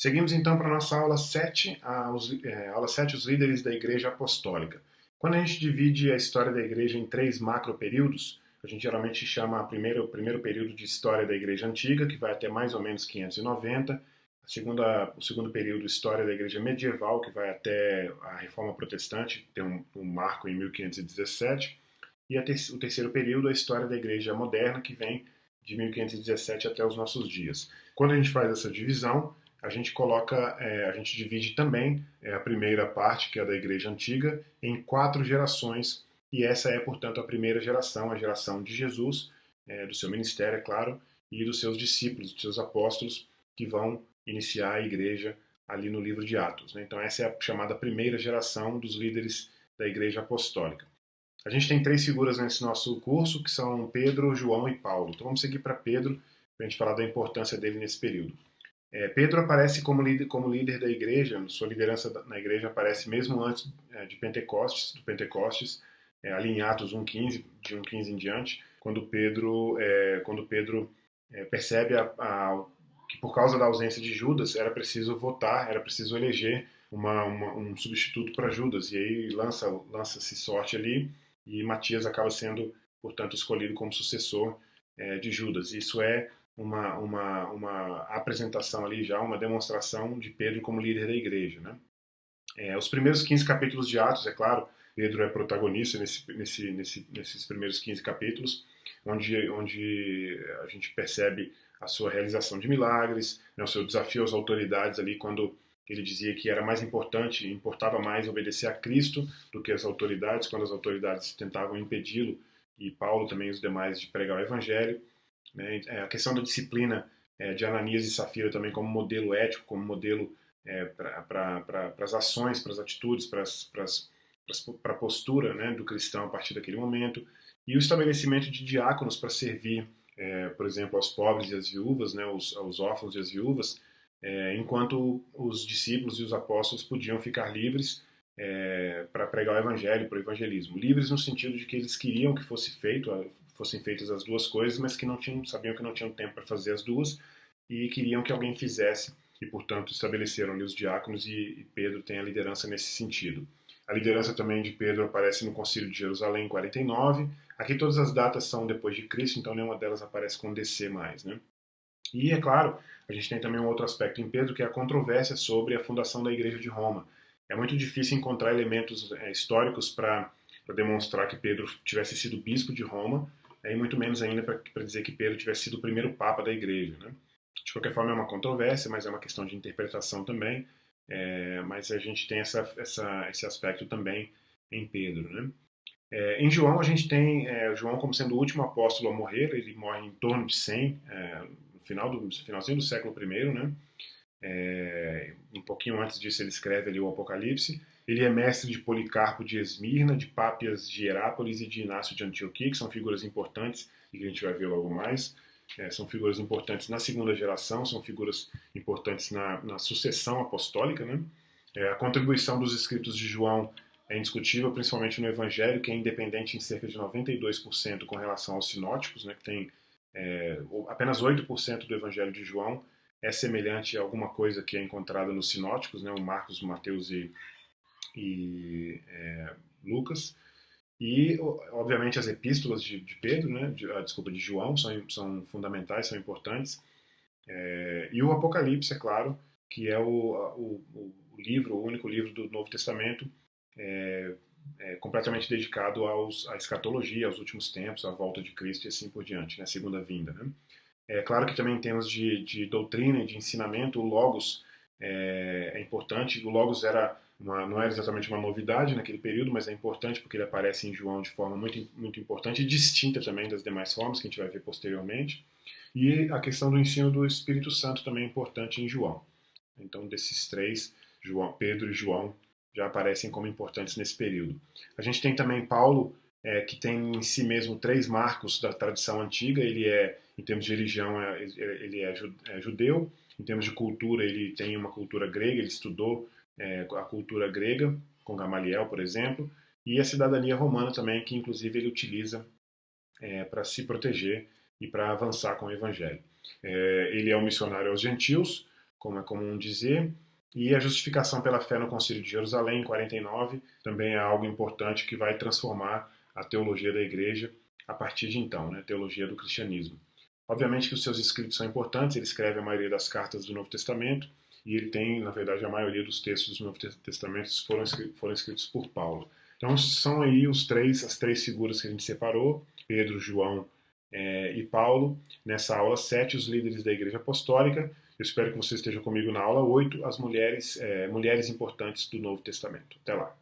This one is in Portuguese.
Seguimos então para a nossa aula 7, aula 7, os líderes da Igreja Apostólica. Quando a gente divide a história da Igreja em três macroperíodos, a gente geralmente chama o primeiro período de história da Igreja Antiga, que vai até mais ou menos 590, o segundo período, história da Igreja Medieval, que vai até a Reforma Protestante, tem um marco em 1517, e o terceiro período, a história da Igreja Moderna, que vem de 1517 até os nossos dias. Quando a gente faz essa divisão, a gente divide também a primeira parte, que é a da Igreja Antiga, em 4 gerações, e essa é, portanto, a primeira geração, a geração de Jesus, do seu ministério, é claro, e dos seus discípulos, dos seus apóstolos, que vão iniciar a igreja ali no livro de Atos, né? Então essa é a chamada primeira geração dos líderes da Igreja Apostólica. A gente tem 3 figuras nesse nosso curso, que são Pedro, João e Paulo. Então vamos seguir para Pedro, para a gente falar da importância dele nesse período. Pedro aparece como líder da igreja, sua liderança na igreja aparece mesmo antes de Pentecostes, ali em Atos 1,15, de 1,15 em diante, quando Pedro percebe que por causa da ausência de Judas era preciso votar, era preciso eleger um substituto para Judas, e aí lança-se sorte ali, e Matias acaba sendo, portanto, escolhido como sucessor de Judas. Isso é uma apresentação ali já, uma demonstração de Pedro como líder da igreja, né? Os primeiros 15 capítulos de Atos, é claro, Pedro é protagonista nesses primeiros 15 capítulos, onde a gente percebe a sua realização de milagres, né, o seu desafio às autoridades ali, quando ele dizia que era mais importante, importava mais obedecer a Cristo do que as autoridades, quando as autoridades tentavam impedi-lo, e Paulo também os demais, de pregar o evangelho, né? A questão da disciplina de Ananias e Safira também como modelo ético, como modelo para as ações, para as atitudes, para a postura, né, do cristão a partir daquele momento, e o estabelecimento de diáconos para servir, por exemplo, aos pobres e às viúvas, né, aos órfãos e às viúvas, enquanto os discípulos e os apóstolos podiam ficar livres para pregar o evangelho, para o evangelismo. Livres no sentido de que eles queriam que fossem feitas as duas coisas, mas que sabiam que não tinham tempo para fazer as duas e queriam que alguém fizesse, e portanto estabeleceram ali os diáconos, e Pedro tem a liderança nesse sentido. A liderança também de Pedro aparece no Concílio de Jerusalém em 49. Aqui todas as datas são depois de Cristo, então nenhuma delas aparece com DC mais, né? E, é claro, a gente tem também um outro aspecto em Pedro, que é a controvérsia sobre a fundação da Igreja de Roma. É muito difícil encontrar elementos históricos para demonstrar que Pedro tivesse sido bispo de Roma, e muito menos ainda para dizer que Pedro tivesse sido o primeiro papa da Igreja, né? De qualquer forma, é uma controvérsia, mas é uma questão de interpretação também. Mas a gente tem esse aspecto também em Pedro, né? Em João, a gente tem João como sendo o último apóstolo a morrer. Ele morre em torno de 100, no finalzinho do século I, né? Um pouquinho antes disso ele escreve ali o Apocalipse. Ele é mestre de Policarpo de Esmirna, de Pápias de Herápolis e de Inácio de Antioquia, que são figuras importantes e que a gente vai ver logo mais. São figuras importantes na segunda geração, são figuras importantes na sucessão apostólica, né? A contribuição dos escritos de João é indiscutível, principalmente no Evangelho, que é independente em cerca de 92% com relação aos sinóticos, né, que tem apenas 8% do Evangelho de João é semelhante a alguma coisa que é encontrada nos sinóticos, né, o Marcos, Mateus e Lucas. E, obviamente, as epístolas de Pedro, né, de João, são fundamentais, são importantes. E o Apocalipse, é claro, que é o único livro do Novo Testamento completamente dedicado à escatologia, aos últimos tempos, à volta de Cristo e assim por diante, né, a segunda vinda, né? É claro que também em termos de doutrina e de ensinamento, o Logos é importante. O Logos não era exatamente uma novidade naquele período, mas é importante porque ele aparece em João de forma muito, muito importante e distinta também das demais formas que a gente vai ver posteriormente. E a questão do ensino do Espírito Santo também é importante em João. Então, desses três, Pedro e João já aparecem como importantes nesse período. A gente tem também Paulo, que tem em si mesmo 3 marcos da tradição antiga. Ele em termos de religião, ele é judeu. Em termos de cultura, ele tem uma cultura grega. Ele estudou a cultura grega, com Gamaliel, por exemplo. E a cidadania romana também, que inclusive ele utiliza para se proteger e para avançar com o evangelho. Ele é um missionário aos gentios, como é comum dizer. E a justificação pela fé no Concílio de Jerusalém, em 49, também é algo importante que vai transformar a teologia da igreja a partir de então, né? Teologia do cristianismo. Obviamente que os seus escritos são importantes, ele escreve a maioria das cartas do Novo Testamento, e ele tem, na verdade, a maioria dos textos do Novo Testamento foram escritos por Paulo. Então são aí as três figuras que a gente separou, Pedro, João e Paulo, nessa aula 7, os líderes da Igreja Apostólica. Eu espero que você esteja comigo na aula 8, as mulheres importantes do Novo Testamento. Até lá.